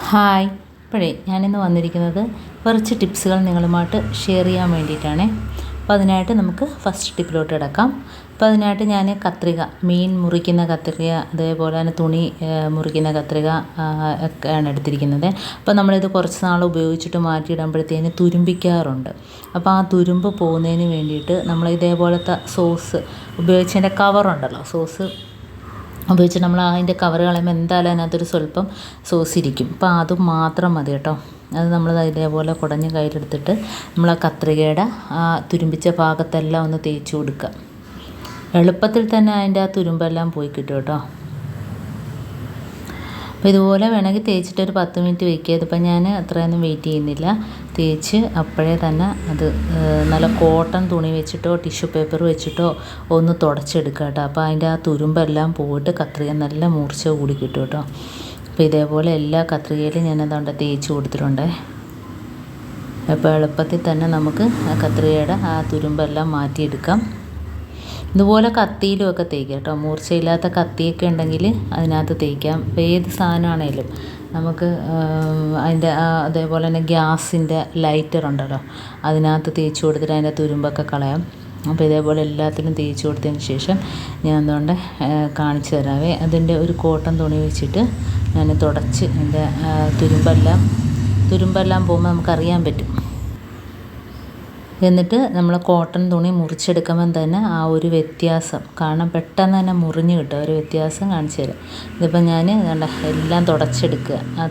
Hi. ഞാനിന്ന് വന്നിരിക്കുന്നത് കുറച്ച് ടിപ്സുകൾ നിങ്ങളുമായിട്ട് ഷെയർ ചെയ്യാൻ വേണ്ടിയിട്ടാണ്. അപ്പോൾ അതിനായിട്ട് നമുക്ക് ഫസ്റ്റ് ടിപ്പിലോട്ട് കിടക്കാം. അപ്പോൾ അതിനായിട്ട് ഞാൻ കത്രിക, മീൻ മുറിക്കുന്ന കത്രിക, അതേപോലെ തന്നെ തുണി മുറിക്കുന്ന കത്രിക ഒക്കെയാണ് എടുത്തിരിക്കുന്നത്. അപ്പോൾ നമ്മളിത് കുറച്ച് നാൾ ഉപയോഗിച്ചിട്ട് മാറ്റിയിടുമ്പോഴത്തേന് തുരുമ്പിക്കാറുണ്ട്. അപ്പോൾ ആ തുരുമ്പ് പോകുന്നതിന് വേണ്ടിയിട്ട് നമ്മൾ ഇതേപോലത്തെ സോസ് ഉപയോഗിച്ചതിൻ്റെ കവറുണ്ടല്ലോ, സോസ് ഉപയോഗിച്ച് നമ്മൾ അതിൻ്റെ കവർ കളയുമ്പോൾ എന്തായാലും അതിനകത്തൊരു സ്വല്പം സോസ് ഇരിക്കും. അപ്പോൾ അത് മാത്രം മതി കേട്ടോ. അത് നമ്മൾ ഇതേപോലെ കുടഞ്ഞ് കയ്യിലെടുത്തിട്ട് നമ്മൾ ആ കത്രികയുടെ ആ തുരുമ്പിച്ച ഭാഗത്തെല്ലാം ഒന്ന് തേച്ച് കൊടുക്കുക. എളുപ്പത്തിൽ തന്നെ അതിൻ്റെ ആ തുരുമ്പെല്ലാം പോയി കിട്ടും കേട്ടോ. അപ്പോൾ ഇതുപോലെ വേണമെങ്കിൽ തേച്ചിട്ട് ഒരു 10 മിനിറ്റ് വയ്ക്കുക. ഇതിപ്പോൾ ഞാൻ അത്രയൊന്നും വെയിറ്റ് ചെയ്യുന്നില്ല. തേച്ച് അപ്പോഴേ തന്നെ അത് നല്ല കോട്ടൺ തുണി വെച്ചിട്ടോ ടിഷ്യൂ പേപ്പർ വെച്ചിട്ടോ ഒന്ന് തുടച്ചെടുക്കുക കേട്ടോ. അപ്പോൾ അതിൻ്റെ ആ തുരുമ്പെല്ലാം പോയിട്ട് കത്രിക നല്ല മൂർച്ച കൂടി കിട്ടും കേട്ടോ. അപ്പോൾ ഇതേപോലെ എല്ലാ കത്രികയിലും ഞാനതുകൊണ്ട് തേച്ച് കൊടുത്തിട്ടുണ്ട്. അപ്പോൾ എളുപ്പത്തിൽ തന്നെ നമുക്ക് ആ കത്രികയുടെ ആ തുരുമ്പെല്ലാം മാറ്റിയെടുക്കാം. ഇതുപോലെ കത്തിയിലുമൊക്കെ തേക്കാം കേട്ടോ. മൂർച്ചയില്ലാത്ത കത്തിയൊക്കെ ഉണ്ടെങ്കിൽ അതിനകത്ത് തേക്കാം. ഇപ്പോൾ ഏത് സാധനമാണേലും നമുക്ക് അതിൻ്റെ അതേപോലെ തന്നെ ഗ്യാസിൻ്റെ ലൈറ്റർ ഉണ്ടല്ലോ, അതിനകത്ത് തേച്ച് കൊടുത്തിട്ട് അതിൻ്റെ തുരുമ്പൊക്കെ കളയാം. അപ്പോൾ ഇതേപോലെ എല്ലാത്തിനും തേച്ച് കൊടുത്തതിന് ശേഷം ഞാൻ അതുകൊണ്ട് കാണിച്ചു തരാവേ. അതിൻ്റെ ഒരു കോട്ടൺ തുണി വെച്ചിട്ട് ഞാൻ തുടച്ച് അതിൻ്റെ തുരുമ്പെല്ലാം പോകുമ്പോൾ നമുക്കറിയാൻ പറ്റും. എന്നിട്ട് നമ്മൾ കോട്ടൺ തുണി മുറിച്ചെടുക്കുമ്പം തന്നെ ആ ഒരു വ്യത്യാസം കാണാൻ പെട്ടെന്ന് തന്നെ മുറിഞ്ഞ് കിട്ടും. ഒരു വ്യത്യാസം കാണിച്ചു തരാം. ഇതിപ്പോൾ ഞാൻ എല്ലാം തുടച്ചെടുക്കുക. ആ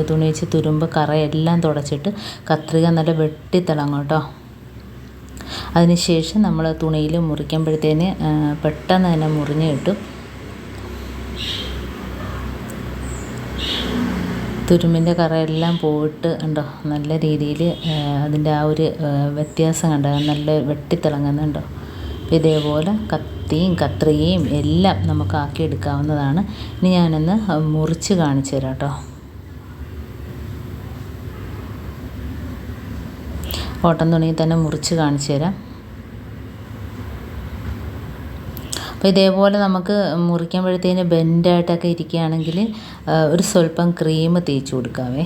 തുണി വെച്ച് തുരുമ്പ് കറയെല്ലാം തുടച്ചിട്ട് കത്രിക നല്ല വെട്ടിത്തിളങ്ങും കേട്ടോ. അതിനുശേഷം നമ്മൾ തുണിയിൽ മുറിക്കുമ്പോഴത്തേന് പെട്ടെന്ന് തന്നെ മുറിഞ്ഞ് കിട്ടും. തുരുമ്പിൻ്റെ കറയെല്ലാം പോയിട്ട് ഉണ്ടോ, നല്ല രീതിയിൽ അതിൻ്റെ ആ ഒരു വ്യത്യാസം കണ്ടോ, നല്ല വെട്ടിത്തിളങ്ങുന്നുണ്ടോ. അപ്പോൾ ഇതേപോലെ കത്തിയും കത്രികയും എല്ലാം നമുക്ക് ആക്കിയെടുക്കാവുന്നതാണ്. ഇനി ഞാനൊന്ന് മുറിച്ച് കാണിച്ചു തരാം കേട്ടോ. കോട്ടൺ തുണിയിൽ തന്നെ മുറിച്ച് കാണിച്ചു തരാം. അപ്പോൾ ഇതേപോലെ നമുക്ക് മുറിക്കുമ്പോഴത്തേന് ബെൻഡായിട്ടൊക്കെ ഇരിക്കുകയാണെങ്കിൽ ഒരു സ്വല്പം ക്രീം തേച്ച് കൊടുക്കാവേ.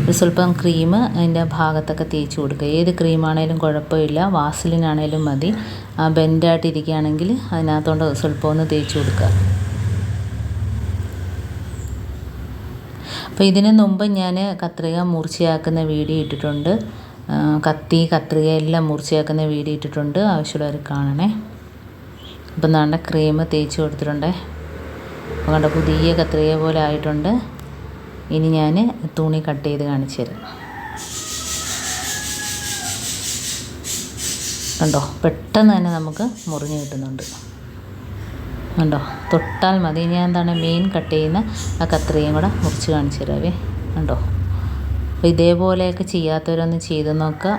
ഒരു സ്വല്പം ക്രീം അതിൻ്റെ ഭാഗത്തൊക്കെ തേച്ച് കൊടുക്കുക. ഏത് ക്രീമാണേലും കുഴപ്പമില്ല, വാസലിനാണേലും മതി. ആ ബെൻഡായിട്ട് ഇരിക്കുകയാണെങ്കിൽ അതിനകത്തോണ്ട് സ്വല്പം ഒന്ന് തേച്ച് കൊടുക്കുക. അപ്പോൾ ഇതിന് മുമ്പ് ഞാൻ കത്രിക മുറിച്ചയാക്കുന്ന വീഡിയോ ഇട്ടിട്ടുണ്ട്. കത്രിക എല്ലാം മുറിച്ചയാക്കുന്ന വീഡിയോ ഇട്ടിട്ടുണ്ട്. ആവശ്യമുള്ളവർ കാണണേ. അപ്പം നല്ല ക്രീം തേച്ച് കൊടുത്തിട്ടുണ്ട്. അപ്പോൾ കണ്ട പുതിയ കത്രിക പോലെ ആയിട്ടുണ്ട്. ഇനി ഞാൻ തുണി കട്ട് ചെയ്ത് കാണിച്ചു തരാം. കണ്ടോ, പെട്ടെന്ന് തന്നെ നമുക്ക് മുറിഞ്ഞ് കിട്ടുന്നുണ്ട്. കണ്ടോ, തൊട്ടാൽ മതി. ഞാൻ എന്താണ് മീൻ കട്ട് ചെയ്യുന്ന ആ കത്രികയും കൂടെ മുറിച്ച് കാണിച്ചു തരാവേ. കണ്ടോ. അപ്പോൾ ഇതേപോലെയൊക്കെ ചെയ്യാത്തവരൊന്ന് ചെയ്ത് നോക്കുക.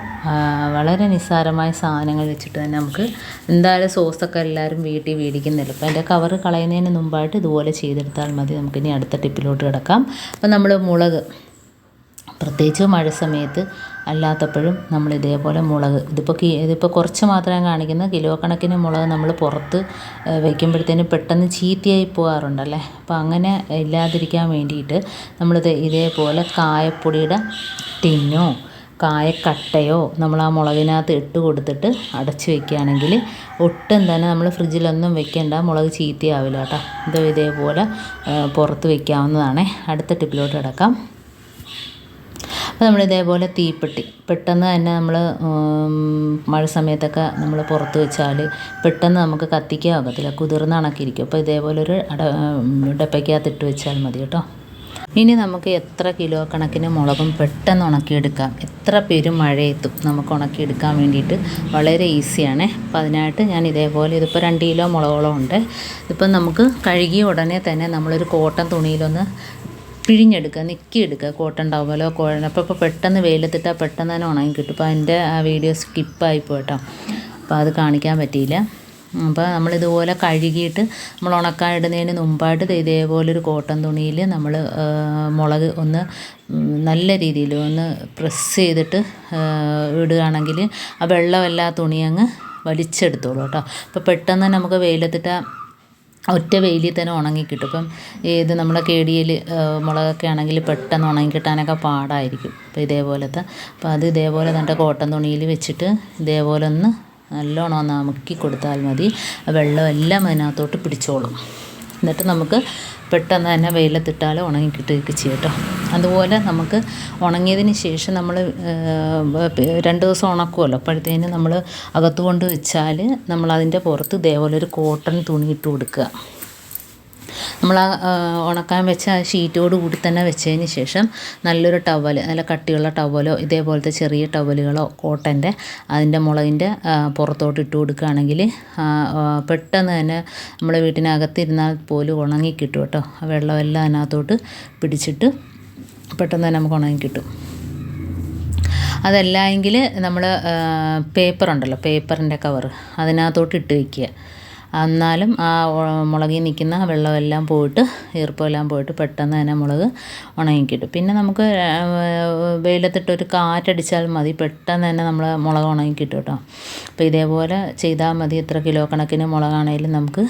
വളരെ നിസ്സാരമായ സാധനങ്ങൾ വെച്ചിട്ട് തന്നെ നമുക്ക് എന്തായാലും സോസൊക്കെ എല്ലാവരും വീട്ടിൽ മേടിക്കുന്നില്ല. അപ്പോൾ അതിൻ്റെ കവർ കളയുന്നതിന് മുമ്പായിട്ട് ഇതുപോലെ ചെയ്തെടുത്താൽ മതി. നമുക്കിനി അടുത്ത ടിപ്പിലോട്ട് കിടക്കാം. അപ്പോൾ നമ്മൾ മുളക്, പ്രത്യേകിച്ച് മഴ സമയത്ത് അല്ലാത്തപ്പോഴും നമ്മൾ ഇതേപോലെ മുളക്, ഇതിപ്പോൾ കുറച്ച് മാത്രമേ കാണിക്കുന്നത്. കിലോ കണക്കിന് മുളക് നമ്മൾ പുറത്ത് വയ്ക്കുമ്പോഴത്തേന് പെട്ടെന്ന് ചീത്തയായി പോകാറുണ്ടല്ലേ. അപ്പോൾ അങ്ങനെ ഇല്ലാതിരിക്കാൻ വേണ്ടിയിട്ട് നമ്മളിത് ഇതേപോലെ കായപ്പൊടിയുടെ ടിന്നോ കായക്കട്ടയോ നമ്മൾ ആ മുളകിനകത്ത് ഇട്ട് കൊടുത്തിട്ട് അടച്ച് വയ്ക്കുകയാണെങ്കിൽ ഒട്ടും തന്നെ നമ്മൾ ഫ്രിഡ്ജിലൊന്നും വെക്കേണ്ട, മുളക് ചീത്തയാവില്ല കേട്ടോ. ഇതേപോലെ പുറത്ത് വയ്ക്കാവുന്നതാണ്. അടുത്ത ടിപ്പിലോട്ട് കിടക്കാം. അപ്പോൾ നമ്മളിതേപോലെ തീപ്പെട്ടി പെട്ടെന്ന് തന്നെ നമ്മൾ മഴ സമയത്തൊക്കെ നമ്മൾ പുറത്ത് വെച്ചാൽ പെട്ടെന്ന് നമുക്ക് കത്തിക്കാൻ ആകത്തില്ല, കുതിർന്ന് കണക്കിരിക്കും. അപ്പോൾ ഇതേപോലെ ഒരു ഡപ്പയ്ക്കകത്ത് ഇട്ട് വെച്ചാൽ മതി കേട്ടോ. ഇനി നമുക്ക് എത്ര കിലോ കണക്കിന് മുളകും പെട്ടെന്ന് ഉണക്കിയെടുക്കാം. എത്ര പേരും മഴയെത്തും നമുക്ക് ഉണക്കിയെടുക്കാൻ വേണ്ടിയിട്ട് വളരെ ഈസിയാണ്. അപ്പോൾ അതിനായിട്ട് ഞാൻ ഇതേപോലെ, ഇതിപ്പോൾ 2 കിലോ മുളകോളം ഉണ്ട്. ഇതിപ്പം നമുക്ക് കഴുകിയ ഉടനെ തന്നെ നമ്മളൊരു കോട്ടൺ തുണിയിലൊന്ന് പിഴിഞ്ഞെടുക്കുക, നെക്കിയെടുക്കുക. കോട്ടൺ ടവലോ അപ്പോൾ പെട്ടെന്ന് വെയിലത്തിട്ടാൽ പെട്ടെന്ന് തന്നെ ഉണങ്ങി കിട്ടും. അപ്പോൾ അതിൻ്റെ ആ വീഡിയോ സ്കിപ്പായി പോയിട്ടോ, അപ്പോൾ അത് കാണിക്കാൻ പറ്റിയില്ല. അപ്പോൾ നമ്മളിതുപോലെ കഴുകിയിട്ട് നമ്മൾ ഉണക്കാൻ ഇടുന്നതിന് മുമ്പായിട്ട് ഇതേപോലെ ഒരു കോട്ടൺ തുണിയിൽ നമ്മൾ മുളക് ഒന്ന് നല്ല രീതിയിൽ ഒന്ന് പ്രസ് ചെയ്തിട്ട് ഇടുകയാണെങ്കിൽ ആ വെള്ളമെല്ലാം തുണി അങ്ങ് വലിച്ചെടുത്തോളൂ കേട്ടോ. അപ്പോൾ പെട്ടെന്ന് നമുക്ക് വെയിലത്തിട്ടാൽ ഒറ്റ വെയിലിൽ തന്നെ ഉണങ്ങിക്കിട്ടും. ഇപ്പം ഏത് നമ്മളെ കേടിയിൽ മുളകൊക്കെ ആണെങ്കിൽ പെട്ടെന്ന് ഉണങ്ങിക്കിട്ടാനൊക്കെ പാടായിരിക്കും. അപ്പോൾ ഇതേപോലത്തെ അപ്പോൾ അത് ഇതേപോലെ നല്ല കോട്ടൺ തുണിയിൽ വെച്ചിട്ട് ഇതേപോലെ ഒന്ന് നല്ലോണം ഒന്ന് അമുക്കി കൊടുത്താൽ മതി. വെള്ളം എല്ലാം അതിനകത്തോട്ട് പിടിച്ചോളും. എന്നിട്ട് നമുക്ക് പെട്ടെന്ന് തന്നെ വെയിലത്തിട്ടാൽ ഉണങ്ങിക്കിട്ടുകയൊക്കെ ചെയ്യും കേട്ടോ. അതുപോലെ നമുക്ക് ഉണങ്ങിയതിന് ശേഷം നമ്മൾ 2 ദിവസം ഉണക്കുമല്ലോ. അപ്പോഴത്തേന് നമ്മൾ അകത്ത് കൊണ്ട് വെച്ചാൽ നമ്മളതിൻ്റെ പുറത്ത് ഇതേപോലെ ഒരു കോട്ടൺ തുണി ഇട്ട് കൊടുക്കുക. നമ്മൾ ഉണക്കാൻ വെച്ച ആ ഷീറ്റോട് കൂടി തന്നെ വെച്ചതിന് ശേഷം നല്ലൊരു ടവൽ, നല്ല കട്ടിയുള്ള ടവലോ ഇതേപോലത്തെ ചെറിയ ടവലുകളോ കോട്ടൻ്റെ അതിൻ്റെ മുളകിൻ്റെ പുറത്തോട്ട് ഇട്ട് കൊടുക്കുകയാണെങ്കിൽ പെട്ടെന്ന് തന്നെ നമ്മുടെ വീട്ടിനകത്തിരുന്നാൽ പോലും ഉണങ്ങിക്കിട്ടും കേട്ടോ. ആ വെള്ളമെല്ലാം അതിനകത്തോട്ട് പിടിച്ചിട്ട് പെട്ടെന്ന് തന്നെ നമുക്ക് ഉണങ്ങിക്കിട്ടും. അതല്ല എങ്കിൽ നമ്മൾ പേപ്പറുണ്ടല്ലോ, പേപ്പറിൻ്റെ കവറ് അതിനകത്തോട്ട് ഇട്ട് വയ്ക്കുക. എന്നാലും ആ മുളകിൽ നിൽക്കുന്ന വെള്ളമെല്ലാം പോയിട്ട് ഈർപ്പമെല്ലാം പോയിട്ട് പെട്ടെന്ന് തന്നെ മുളക് ഉണങ്ങിക്കിട്ടും. പിന്നെ നമുക്ക് വെയിലത്തിട്ടൊരു കാറ്റടിച്ചാൽ മതി, പെട്ടെന്ന് തന്നെ നമ്മൾ മുളക് ഉണങ്ങിക്കിട്ടും കേട്ടോ. അപ്പോൾ ഇതേപോലെ ചെയ്താൽ മതി. എത്ര കിലോ കണക്കിന് മുളകാണെങ്കിലും നമുക്ക്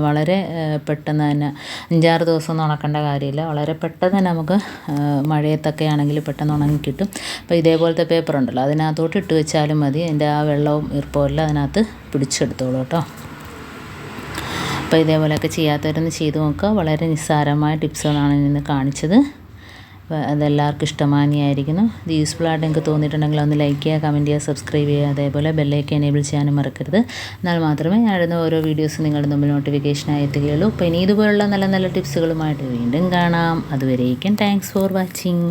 വളരെ പെട്ടെന്ന് തന്നെ 5-6 ദിവസം ഒന്നും ഉണക്കേണ്ട കാര്യമില്ല. വളരെ പെട്ടെന്ന് തന്നെ നമുക്ക് മഴയത്തൊക്കെ ആണെങ്കിൽ പെട്ടെന്ന് ഉണങ്ങിക്കിട്ടും. അപ്പോൾ ഇതേപോലത്തെ പേപ്പർ ഉണ്ടല്ലോ അതിനകത്തോട്ട് ഇട്ട് വെച്ചാലും മതി. അതിൻ്റെ ആ വെള്ളവും ഈർപ്പവും എല്ലാം അതിനകത്ത് പിടിച്ചെടുത്തോളൂ കേട്ടോ. അപ്പോൾ ഇതേപോലെയൊക്കെ ചെയ്യാത്തവരൊന്ന് ചെയ്ത് നോക്കുക. വളരെ നിസ്സാരമായ ടിപ്സുകളാണ് ഇന്ന് കാണിച്ചത്. അപ്പോൾ അതെല്ലാവർക്കും ഇഷ്ടമാനിയായിരിക്കുന്നു. ഇത് യൂസ്ഫുൾ ആയിട്ട് നിങ്ങൾക്ക് തോന്നിയിട്ടുണ്ടെങ്കിൽ ഒന്ന് ലൈക്ക് ചെയ്യുക, കമൻറ്റ് ചെയ്യുക, സബ്സ്ക്രൈബ് ചെയ്യുക. അതേപോലെ ബെല്ലൈക്കൻ എനേബിൾ ചെയ്യാനും മറക്കരുത്. എന്നാൽ മാത്രമേ ഞാൻ ഇടുന്ന ഓരോ വീഡിയോസും നിങ്ങളുടെ മുമ്പിൽ നോട്ടിഫിക്കേഷനായി എത്തുകയുള്ളൂ. അപ്പോൾ ഇനി ഇതുപോലുള്ള നല്ല നല്ല ടിപ്സുകളുമായിട്ട് വീണ്ടും കാണാം. അതുവരേക്കും താങ്ക്സ് ഫോർ വാച്ചിങ്.